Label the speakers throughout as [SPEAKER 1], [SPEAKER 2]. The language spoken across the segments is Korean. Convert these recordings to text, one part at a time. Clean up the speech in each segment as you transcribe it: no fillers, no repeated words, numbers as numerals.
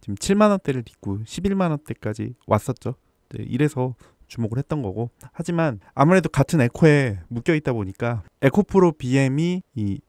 [SPEAKER 1] 지금 7만원대를 딛고 11만원대까지 왔었죠. 네, 이래서 주목을 했던 거고, 하지만 아무래도 같은 에코에 묶여 있다 보니까 에코프로 BM이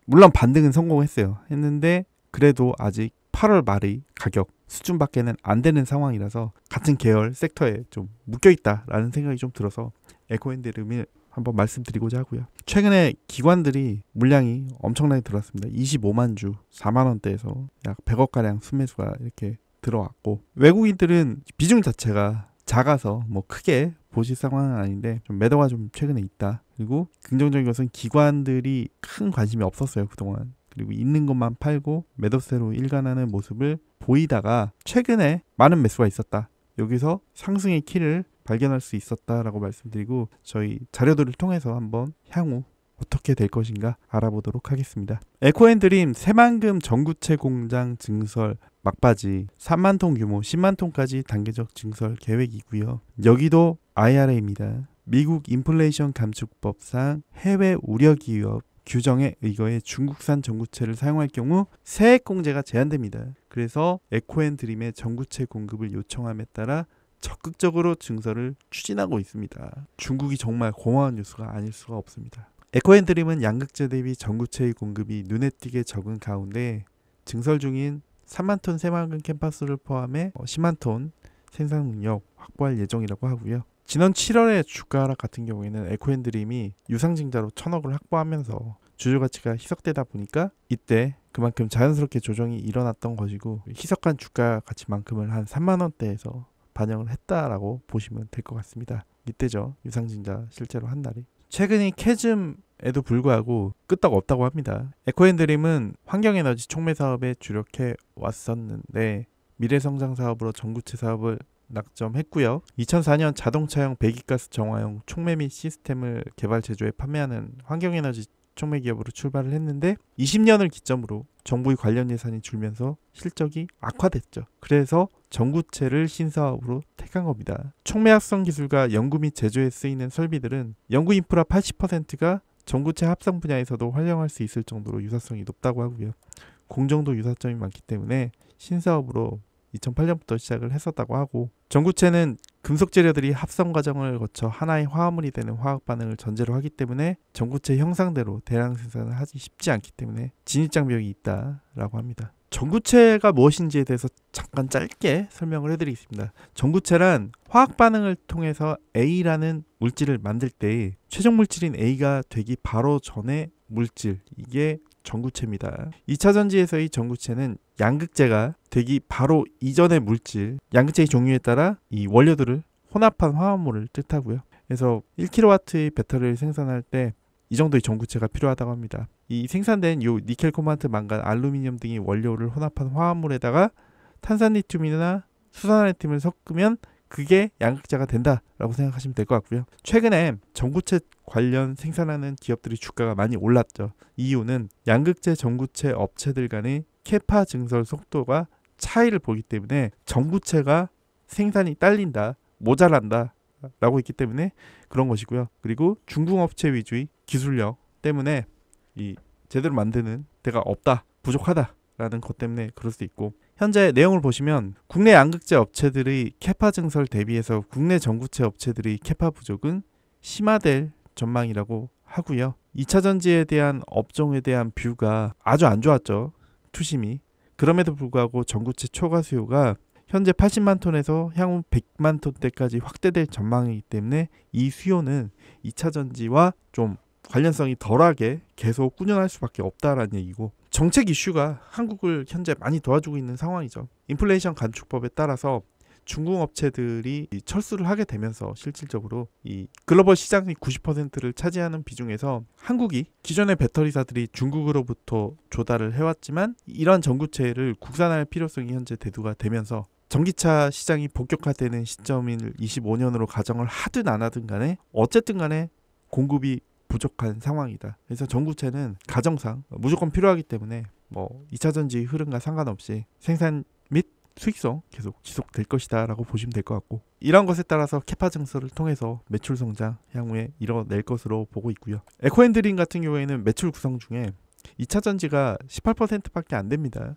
[SPEAKER 1] 물론 반등은 성공했어요. 했는데 그래도 아직 8월 말의 가격 수준밖에는 안 되는 상황이라서 같은 계열 섹터에 좀 묶여 있다라는 생각이 좀 들어서 에코앤드림을 한번 말씀드리고자 하고요. 최근에 기관들이 물량이 엄청나게 들어왔습니다. 25만 주 4만 원대에서 약 100억 가량 순매수가 이렇게 들어왔고, 외국인들은 비중 자체가 작아서 뭐 크게 보실 상황은 아닌데 좀 매도가 좀 최근에 있다. 그리고 긍정적인 것은 기관들이 큰 관심이 없었어요, 그동안. 그리고 있는 것만 팔고 매도세로 일관하는 모습을 보이다가 최근에 많은 매수가 있었다. 여기서 상승의 키를 발견할 수 있었다라고 말씀드리고, 저희 자료들을 통해서 한번 향후 어떻게 될 것인가 알아보도록 하겠습니다. 에코앤드림 새만금 전구체 공장 증설 막바지 3만 톤 규모 10만 톤까지 단계적 증설 계획이고요. 여기도 IRA입니다. 미국 인플레이션 감축법상 해외 우려 기업 규정에 의거해 중국산 전구체를 사용할 경우 세액 공제가 제한됩니다. 그래서 에코앤드림의 전구체 공급을 요청함에 따라 적극적으로 증설을 추진하고 있습니다. 중국이 정말 고마운 뉴스가 아닐 수가 없습니다. 에코앤드림은 양극재 대비 전구체의 공급이 눈에 띄게 적은 가운데 증설 중인 3만 톤 새만금 캠퍼스를 포함해 10만 톤 생산 능력 확보할 예정이라고 하고요. 지난 7월의 주가 하락 같은 경우에는 에코앤드림이 유상증자로 1,000억을 확보하면서 주주가치가 희석되다 보니까 이때 그만큼 자연스럽게 조정이 일어났던 것이고, 희석한 주가 가치만큼을 한 3만 원대에서 반영을 했다라고 보시면 될 것 같습니다. 이때죠, 유상증자 실제로 한 날이. 최근이 캐즘에도 불구하고 끄떡 없다고 합니다. 에코앤드림은 환경에너지 촉매 사업에 주력해 왔었는데 미래성장 사업으로 전구체 사업을 낙점했고요. 2004년 자동차용 배기가스 정화용 촉매 및 시스템을 개발 제조해 판매하는 환경에너지 촉매 기업으로 출발을 했는데 20년을 기점으로 정부의 관련 예산이 줄면서 실적이 악화됐죠. 그래서 전구체를 신사업으로 택한 겁니다. 촉매 합성 기술과 연구 및 제조에 쓰이는 설비들은 연구 인프라 80%가 전구체 합성 분야에서도 활용할 수 있을 정도로 유사성이 높다고 하고요. 공정도 유사점이 많기 때문에 신사업으로 2008년부터 시작을 했었다고 하고, 전구체는 금속 재료들이 합성 과정을 거쳐 하나의 화합물이 되는 화학 반응을 전제로 하기 때문에 전구체 형상대로 대량 생산을 하기 쉽지 않기 때문에 진입장벽이 있다라고 합니다. 전구체가 무엇인지에 대해서 잠깐 짧게 설명을 해드리겠습니다. 전구체란 화학 반응을 통해서 A라는 물질을 만들 때 최종 물질인 A가 되기 바로 전에 물질, 이게 전구체입니다. 2차 전지에서의 전구체는 양극재가 되기 바로 이전의 물질, 양극재의 종류에 따라 이 원료들을 혼합한 화합물을 뜻하고요. 그래서 1kW의 배터리를 생산할 때 이 정도의 전구체가 필요하다고 합니다. 이 생산된 요 니켈, 코발트, 망간, 알루미늄 등의 원료를 혼합한 화합물에다가 탄산리튬이나 수산화리튬을 섞으면 그게 양극재가 된다라고 생각하시면 될 것 같고요. 최근에 전구체 관련 생산하는 기업들이 주가가 많이 올랐죠. 이유는 양극재 전구체 업체들 간의 캐파 증설 속도가 차이를 보기 때문에 전구체가 생산이 딸린다, 모자란다 라고 했기 때문에 그런 것이고요. 그리고 중국 업체 위주의 기술력 때문에 이 제대로 만드는 데가 없다, 부족하다 라는 것 때문에 그럴 수 있고, 현재 내용을 보시면 국내 양극재 업체들의 캐파 증설 대비해서 국내 전구체 업체들의 캐파 부족은 심화될 전망이라고 하고요. 2차 전지에 대한 업종에 대한 뷰가 아주 안 좋았죠, 투심이. 그럼에도 불구하고 전구체 초과 수요가 현재 80만 톤에서 향후 100만 톤대까지 확대될 전망이기 때문에 이 수요는 2차 전지와 좀 관련성이 덜하게 계속 꾸준할 수밖에 없다라는 얘기고, 정책 이슈가 한국을 현재 많이 도와주고 있는 상황이죠. 인플레이션 감축법에 따라서 중국 업체들이 철수를 하게 되면서 실질적으로 이 글로벌 시장의 90%를 차지하는 비중에서 한국이 기존의 배터리사들이 중국으로부터 조달을 해왔지만 이런 전구체를 국산할 필요성이 현재 대두가 되면서 전기차 시장이 본격화되는 시점인 25년으로 가정을 하든 안 하든 간에 어쨌든 간에 공급이 부족한 상황이다. 그래서 전구체는 가정상 무조건 필요하기 때문에 뭐 2차 전지 흐름과 상관없이 생산 및 수익성 계속 지속될 것이다 라고 보시면 될 것 같고, 이런 것에 따라서 캐파 증설을 통해서 매출 성장 향후에 이뤄낼 것으로 보고 있고요. 에코앤드림 같은 경우에는 매출 구성 중에 2차 전지가 18%밖에 안 됩니다.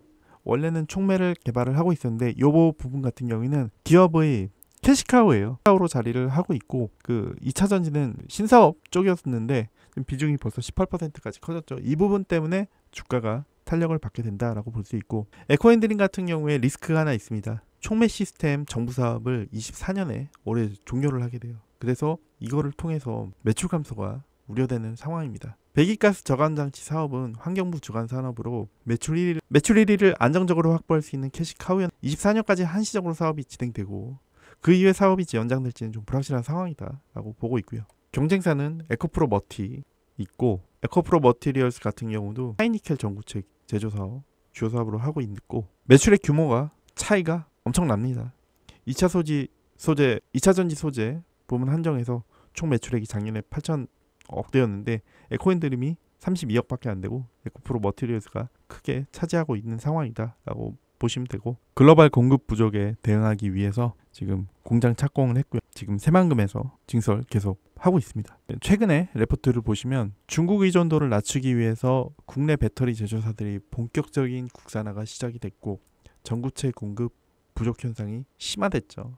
[SPEAKER 1] 원래는 촉매를 개발을 하고 있었는데 이 부분 같은 경우에는 기업의 캐시카우예요. 카우로 자리를 하고 있고 그 2차 전지는 신사업 쪽이었는데 비중이 벌써 18%까지 커졌죠. 이 부분 때문에 주가가 탄력을 받게 된다라고 볼 수 있고, 에코핸들링 같은 경우에 리스크가 하나 있습니다. 촉매 시스템 정부 사업을 24년에 올해 종료를 하게 돼요. 그래서 이거를 통해서 매출 감소가 우려되는 상황입니다. 배기가스 저감장치 사업은 환경부 주관 산업으로 매출 1위를 안정적으로 확보할 수 있는 캐시카우였는데 24년까지 한시적으로 사업이 진행되고 그 이후에 사업이 연장될지는 좀 불확실한 상황이다 라고 보고 있고요. 경쟁사는 에코프로 머티 있고, 에코프로 머티리얼스 같은 경우도 하이니켈 전구체 제조 사업 주요 사업으로 하고 있고, 매출의 규모가 차이가 엄청납니다. 2차 전지 소재 부문 한정에서 총 매출액이 작년에 8천억 대였는데 에코핸들림이 32억밖에 안 되고 에코프로 머티리얼스가 크게 차지하고 있는 상황이다 라고 보시면 되고, 글로벌 공급 부족에 대응하기 위해서 지금 공장 착공을 했고요. 지금 새만금에서 증설 계속 하고 있습니다. 최근에 레포트를 보시면 중국 의존도를 낮추기 위해서 국내 배터리 제조사들이 본격적인 국산화가 시작이 됐고 전구체 공급 부족 현상이 심화됐죠.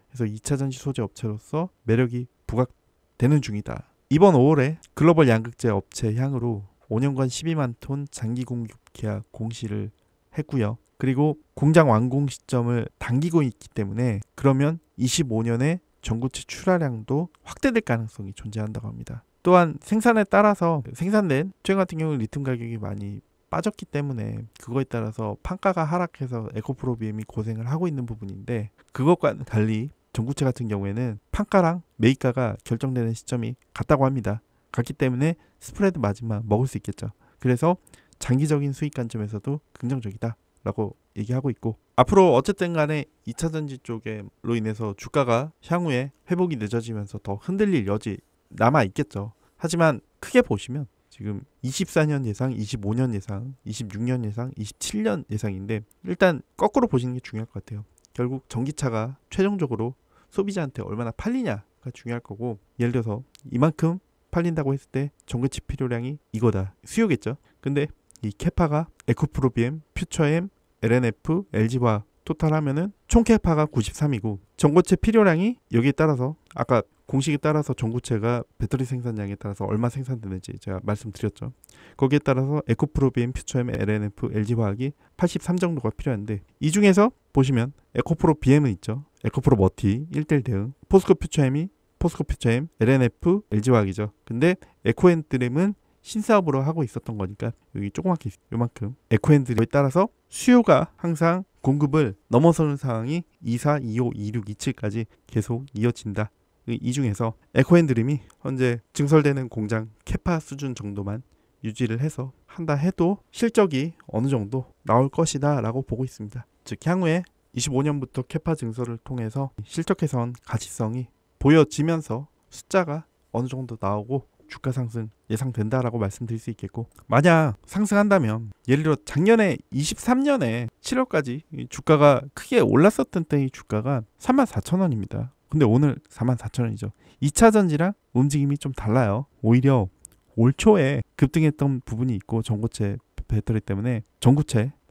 [SPEAKER 1] 그래서 2차 전지 소재 업체로서 매력이 부각되는 중이다. 이번 5월에 글로벌 양극재 업체 향으로 5년간 12만 톤 장기 공급 계약 공시를 했고요. 그리고 공장 완공 시점을 당기고 있기 때문에 그러면 25년에 전구체 출하량도 확대될 가능성이 존재한다고 합니다. 또한 생산에 따라서 생산된 최근 같은 경우 리튬 가격이 많이 빠졌기 때문에 그거에 따라서 판가가 하락해서 에코프로 BM이 고생을 하고 있는 부분인데, 그것과 달리 전구체 같은 경우에는 판가랑 매입가가 결정되는 시점이 같다고 합니다. 같기 때문에 스프레드 마진만 먹을 수 있겠죠. 그래서 장기적인 수익 관점에서도 긍정적이다 라고 얘기하고 있고, 앞으로 어쨌든 간에 2차 전지 쪽으로 인해서 주가가 향후에 회복이 늦어지면서 더 흔들릴 여지 남아 있겠죠. 하지만 크게 보시면 지금 24년 예상, 25년 예상, 26년 예상, 27년 예상인데 일단 거꾸로 보시는 게 중요할 것 같아요. 결국 전기차가 최종적으로 소비자한테 얼마나 팔리냐가 중요할 거고, 예를 들어서 이만큼 팔린다고 했을 때 전기차 필요량이 이거다, 수요겠죠. 근데 이 캐파가 에코프로 BM, 퓨처엠, LNF, LG화 토탈 하면은 총 캐파가 93이고 전고체 필요량이 여기에 따라서 아까 공식에 따라서 전고체가 배터리 생산량에 따라서 얼마 생산되는지 제가 말씀드렸죠. 거기에 따라서 에코프로 BM, 퓨처엠, LNF, LG화학이 83 정도가 필요한데 이 중에서 보시면 에코프로 BM은 있죠. 에코프로 머티 1대1 대응, 포스코 퓨처엠, LNF, LG화학이죠. 근데 에코핸들림은 신사업으로 하고 있었던 거니까 여기 조그맣게 요만큼 에코핸들림에 따라서 수요가 항상 공급을 넘어서는 상황이 24, 25, 26, 27까지 계속 이어진다. 이 중에서 에코핸들림이 현재 증설되는 공장 캐파 수준 정도만 유지를 해서 한다 해도 실적이 어느 정도 나올 것이다 라고 보고 있습니다. 즉 향후에 25년부터 캐파 증설을 통해서 실적 개선 가치성이 보여지면서 숫자가 어느 정도 나오고 주가 상승 예상된다라고 말씀드릴 수 있겠고, 만약 상승한다면 예를 들어 작년에 23년에 7월까지 주가가 크게 올랐었던 때의 주가가 34,000원입니다. 근데 오늘 44,000원이죠. 2차 전지랑 움직임이 좀 달라요. 오히려 올 초에 급등했던 부분이 있고 전고체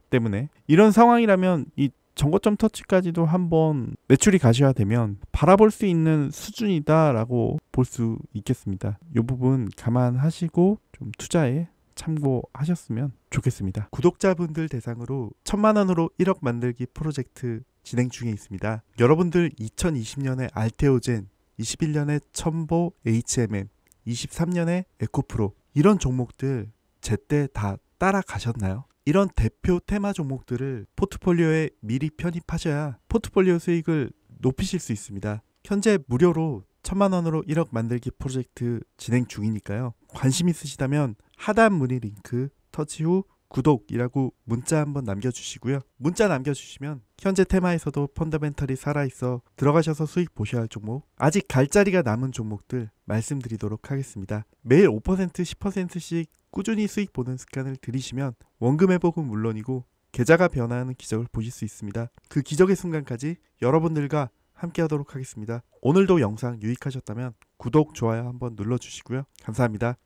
[SPEAKER 1] 때문에 이런 상황이라면 이 전고점 터치까지도 한번 매출이 가시화되면 바라볼 수 있는 수준이다라고 볼 수 있겠습니다. 이 부분 감안하시고 좀 투자에 참고하셨으면 좋겠습니다. 구독자분들 대상으로 1000만 원으로 1억 만들기 프로젝트 진행 중에 있습니다. 여러분들 2020년에 알테오젠, 21년에 첨보 HMM, 23년에 에코프로 이런 종목들 제때 다 따라가셨나요? 이런 대표 테마 종목들을 포트폴리오에 미리 편입하셔야 포트폴리오 수익을 높이실 수 있습니다. 현재 무료로 1000만 원으로 1억 만들기 프로젝트 진행 중이니까요. 관심 있으시다면 하단 문의 링크 터치 후 구독이라고 문자 한번 남겨주시고요. 문자 남겨주시면 현재 테마에서도 펀더멘털이 살아있어 들어가셔서 수익 보셔야 할 종목, 아직 갈 자리가 남은 종목들 말씀드리도록 하겠습니다. 매일 5%, 10%씩 꾸준히 수익 보는 습관을 들이시면 원금 회복은 물론이고 계좌가 변화하는 기적을 보실 수 있습니다. 그 기적의 순간까지 여러분들과 함께 하도록 하겠습니다. 오늘도 영상 유익하셨다면 구독, 좋아요 한번 눌러주시고요. 감사합니다.